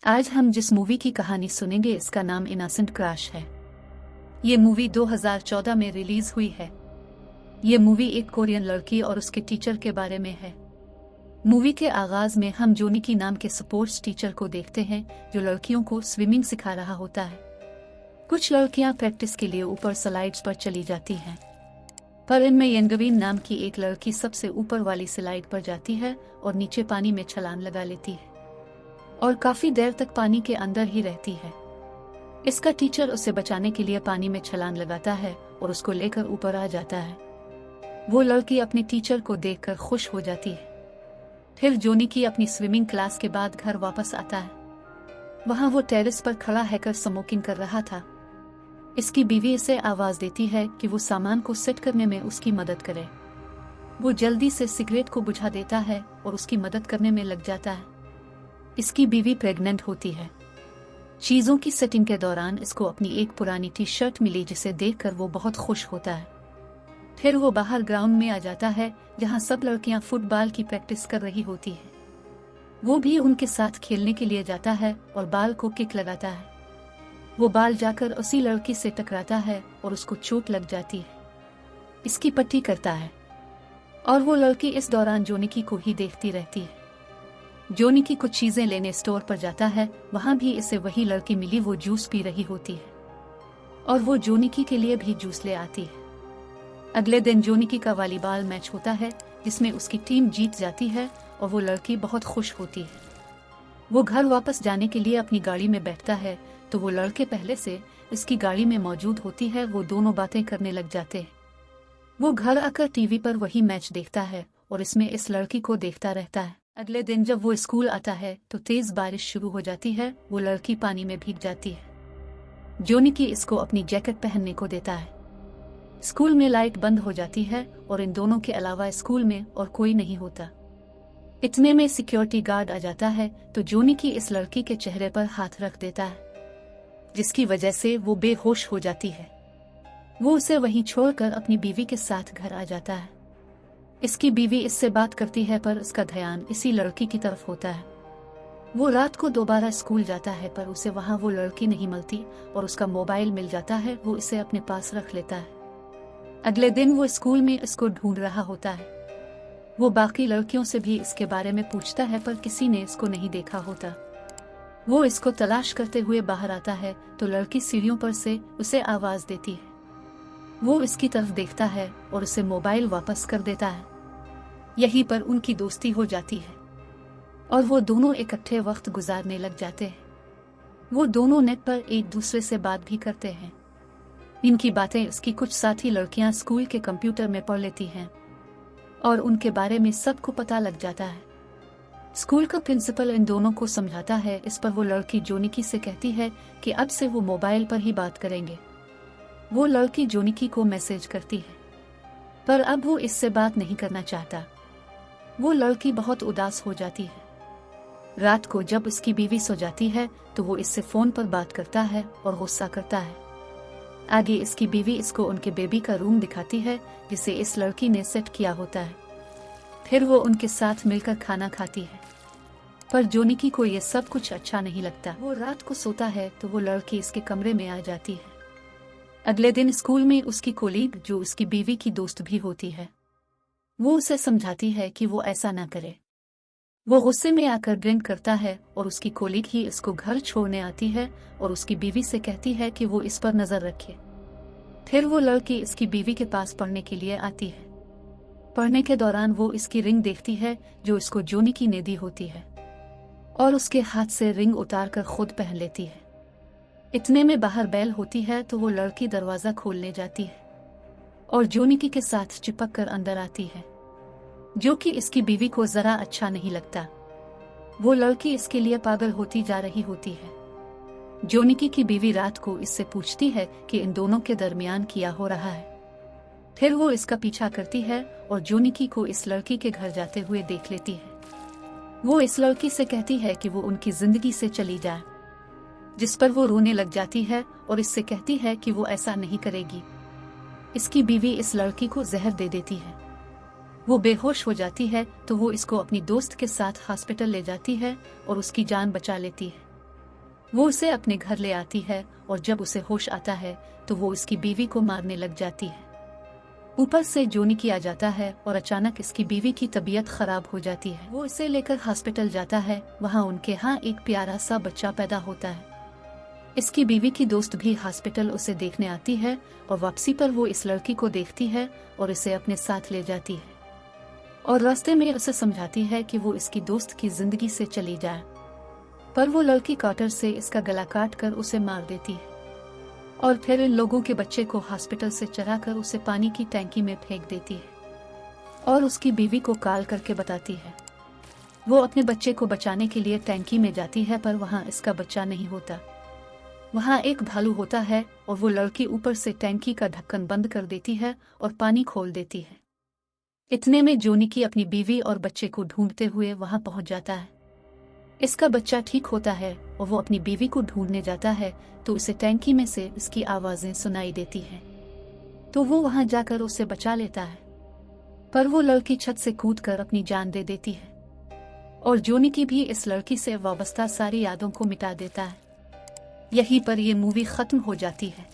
आज हम जिस मूवी की कहानी सुनेंगे इसका नाम इनोसेंट क्रश है। ये मूवी 2014 में रिलीज हुई है। ये मूवी एक कोरियन लड़की और उसके टीचर के बारे में है। मूवी के आगाज में हम जोनिकी नाम के स्पोर्ट्स टीचर को देखते हैं जो लड़कियों को स्विमिंग सिखा रहा होता है। कुछ लड़कियां प्रैक्टिस के लिए ऊपर स्लाइड्स पर चली जाती हैं, पर इनमें यंगवीन नाम की एक लड़की सबसे ऊपर वाली स्लाइड पर जाती है और नीचे पानी में छलांग लगा लेती है और काफी देर तक पानी के अंदर ही रहती है। इसका टीचर उसे बचाने के लिए पानी में छलांग लगाता है और उसको लेकर ऊपर आ जाता है। वो लड़की अपने टीचर को देखकर खुश हो जाती है। फिर जोनिकी अपनी स्विमिंग क्लास के बाद घर वापस आता है। वहां वो टेरेस पर खड़ा हैकर स्मोकिंग कर रहा था। इसकी बीवी इसे आवाज देती है कि वो सामान को सेट करने में उसकी मदद करे। वो जल्दी से सिगरेट को बुझा देता है और उसकी मदद करने में लग जाता है। इसकी बीवी प्रेग्नेंट होती है। चीजों की सेटिंग के दौरान इसको अपनी एक पुरानी टी शर्ट मिली जिसे देखकर वो बहुत खुश होता है। फिर वो बाहर ग्राउंड में आ जाता है जहां सब लड़कियां फुटबॉल की प्रैक्टिस कर रही होती है। वो भी उनके साथ खेलने के लिए जाता है और बॉल को किक लगाता है। वो बॉल जाकर उसी लड़की से टकराता है और उसको चोट लग जाती है। इसकी पट्टी करता है और वो लड़की इस दौरान जोनिकी को ही देखती रहती है। जोनिकी कुछ चीजें लेने स्टोर पर जाता है। वहां भी इसे वही लड़की मिली। वो जूस पी रही होती है और वो जोनिकी के लिए भी जूस ले आती है। अगले दिन जोनिकी का वॉलीबॉल मैच होता है जिसमें उसकी टीम जीत जाती है और वो लड़की बहुत खुश होती है। वो घर वापस जाने के लिए अपनी गाड़ी में बैठता है तो वो लड़के पहले से इसकी गाड़ी में मौजूद होती है। वो दोनों बातें करने लग जाते हैं। वो घर आकर टीवी पर वही मैच देखता है और इसमें इस लड़की को देखता रहता है। अगले दिन जब वो स्कूल आता है तो तेज बारिश शुरू हो जाती है। वो लड़की पानी में भीग जाती है। जोनिकी इसको अपनी जैकेट पहनने को देता है। स्कूल में लाइट बंद हो जाती है और इन दोनों के अलावा स्कूल में और कोई नहीं होता। इतने में सिक्योरिटी गार्ड आ जाता है तो जोनिकी इस लड़की के चेहरे पर हाथ रख देता है जिसकी वजह से वो बेहोश हो जाती है। वो उसे वहीं छोड़कर अपनी बीवी के साथ घर आ जाता है। इसकी बीवी इससे बात करती है पर उसका ध्यान इसी लड़की की तरफ होता है। वो रात को दोबारा स्कूल जाता है पर उसे वहां वो लड़की नहीं मिलती और उसका मोबाइल मिल जाता है। वो इसे अपने पास रख लेता है। अगले दिन वो स्कूल में इसको ढूंढ रहा होता है। वो बाकी लड़कियों से भी इसके बारे में पूछता है पर किसी ने इसको नहीं देखा होता। वो इसको तलाश करते हुए बाहर आता है तो लड़की सीढ़ियों पर से उसे आवाज देती है। वो इसकी तरफ देखता है और उसे मोबाइल वापस कर देता है। यहीं पर उनकी दोस्ती हो जाती है और वो दोनों इकट्ठे वक्त गुजारने लग जाते हैं। वो दोनों नेट पर एक दूसरे से बात भी करते हैं। इनकी बातें उसकी कुछ साथी लड़कियां स्कूल के कंप्यूटर में पढ़ लेती हैं और उनके बारे में सबको पता लग जाता है। स्कूल का प्रिंसिपल इन दोनों को समझाता है। इस पर वो लड़की जोनिकी से कहती है कि अब से वो मोबाइल पर ही बात करेंगे। वो लड़की जोनिकी को मैसेज करती है पर अब वो इससे बात नहीं करना चाहता। वो लड़की बहुत उदास हो जाती है। रात को जब उसकी बीवी सो जाती है तो वो इससे फोन पर बात करता है और गुस्सा करता है। आगे इसकी बीवी इसको उनके बेबी का रूम दिखाती है जिसे इस लड़की ने सेट किया होता है। फिर वो उनके साथ मिलकर खाना खाती है पर जोनिकी को ये सब कुछ अच्छा नहीं लगता। वो रात को सोता है तो वो लड़की इसके कमरे में आ जाती है। अगले दिन स्कूल में उसकी कोलीग जो उसकी बीवी की दोस्त भी होती है वो उसे समझाती है कि वो ऐसा ना करे। वो गुस्से में आकर ड्रिंक करता है और उसकी कोलीग ही इसको घर छोड़ने आती है और उसकी बीवी से कहती है कि वो इस पर नजर रखे। फिर वो लड़की इसकी बीवी के पास पढ़ने के लिए आती है। पढ़ने के दौरान वो इसकी रिंग देखती है जो इसको जोनिकी ने दी होती है और उसके हाथ से रिंग उतार कर खुद पहन लेती है। इतने में बाहर बेल होती है तो वो लड़की दरवाजा खोलने जाती है और जोनिकी के साथ चिपक कर अंदर आती है जो कि इसकी बीवी को जरा अच्छा नहीं लगता। वो लड़की इसके लिए पागल होती जा रही होती है। जोनिकी की बीवी रात को इससे पूछती है कि इन दोनों के दरमियान क्या हो रहा है। फिर वो इसका पीछा करती है और जोनिकी को इस लड़की के घर जाते हुए देख लेती है। वो इस लड़की से कहती है कि वो उनकी जिंदगी से चली जाए, जिस पर वो रोने लग जाती है और इससे कहती है कि वो ऐसा नहीं करेगी। इसकी बीवी इस लड़की को जहर दे देती है। वो बेहोश हो जाती है तो वो इसको अपनी दोस्त के साथ हॉस्पिटल ले जाती है और उसकी जान बचा लेती है। वो उसे अपने घर ले आती है और जब उसे होश आता है तो वो इसकी बीवी को मारने लग जाती है। ऊपर से जोनी किया जाता है और अचानक इसकी बीवी की तबीयत खराब हो जाती है। वो इसे लेकर हॉस्पिटल जाता है। वहाँ उनके यहाँ एक प्यारा सा बच्चा पैदा होता है। इसकी बीवी की दोस्त भी हॉस्पिटल उसे देखने आती है और वापसी पर वो इस लड़की को देखती है और इसे अपने साथ ले जाती है और रास्ते में उसे समझाती है कि वो इसकी दोस्त की जिंदगी से चली जाए, पर वो लड़की काटर से इसका गला काट कर उसे मार देती है और फिर इन लोगों के बच्चे को हॉस्पिटल से चराकर उसे पानी की टैंकी में फेंक देती है और उसकी बीवी को कॉल करके बताती है। वो अपने बच्चे को बचाने के लिए टैंकी में जाती है पर वहाँ इसका बच्चा नहीं होता। वहाँ एक भालू होता है और वो लड़की ऊपर से टैंकी का ढक्कन बंद कर देती है और पानी खोल देती है। इतने में जोनिकी अपनी बीवी और बच्चे को ढूंढते हुए वहाँ पहुँच जाता है। इसका बच्चा ठीक होता है और वो अपनी बीवी को ढूंढने जाता है तो उसे टैंकी में से इसकी आवाजें सुनाई देती हैं। तो वो वहाँ जाकर उसे बचा लेता है, पर वो लड़की छत से कूदकर अपनी जान दे देती है और जोनिकी भी इस लड़की से वाबस्ता सारी यादों को मिटा देता है। यहीं पर ये मूवी खत्म हो जाती है।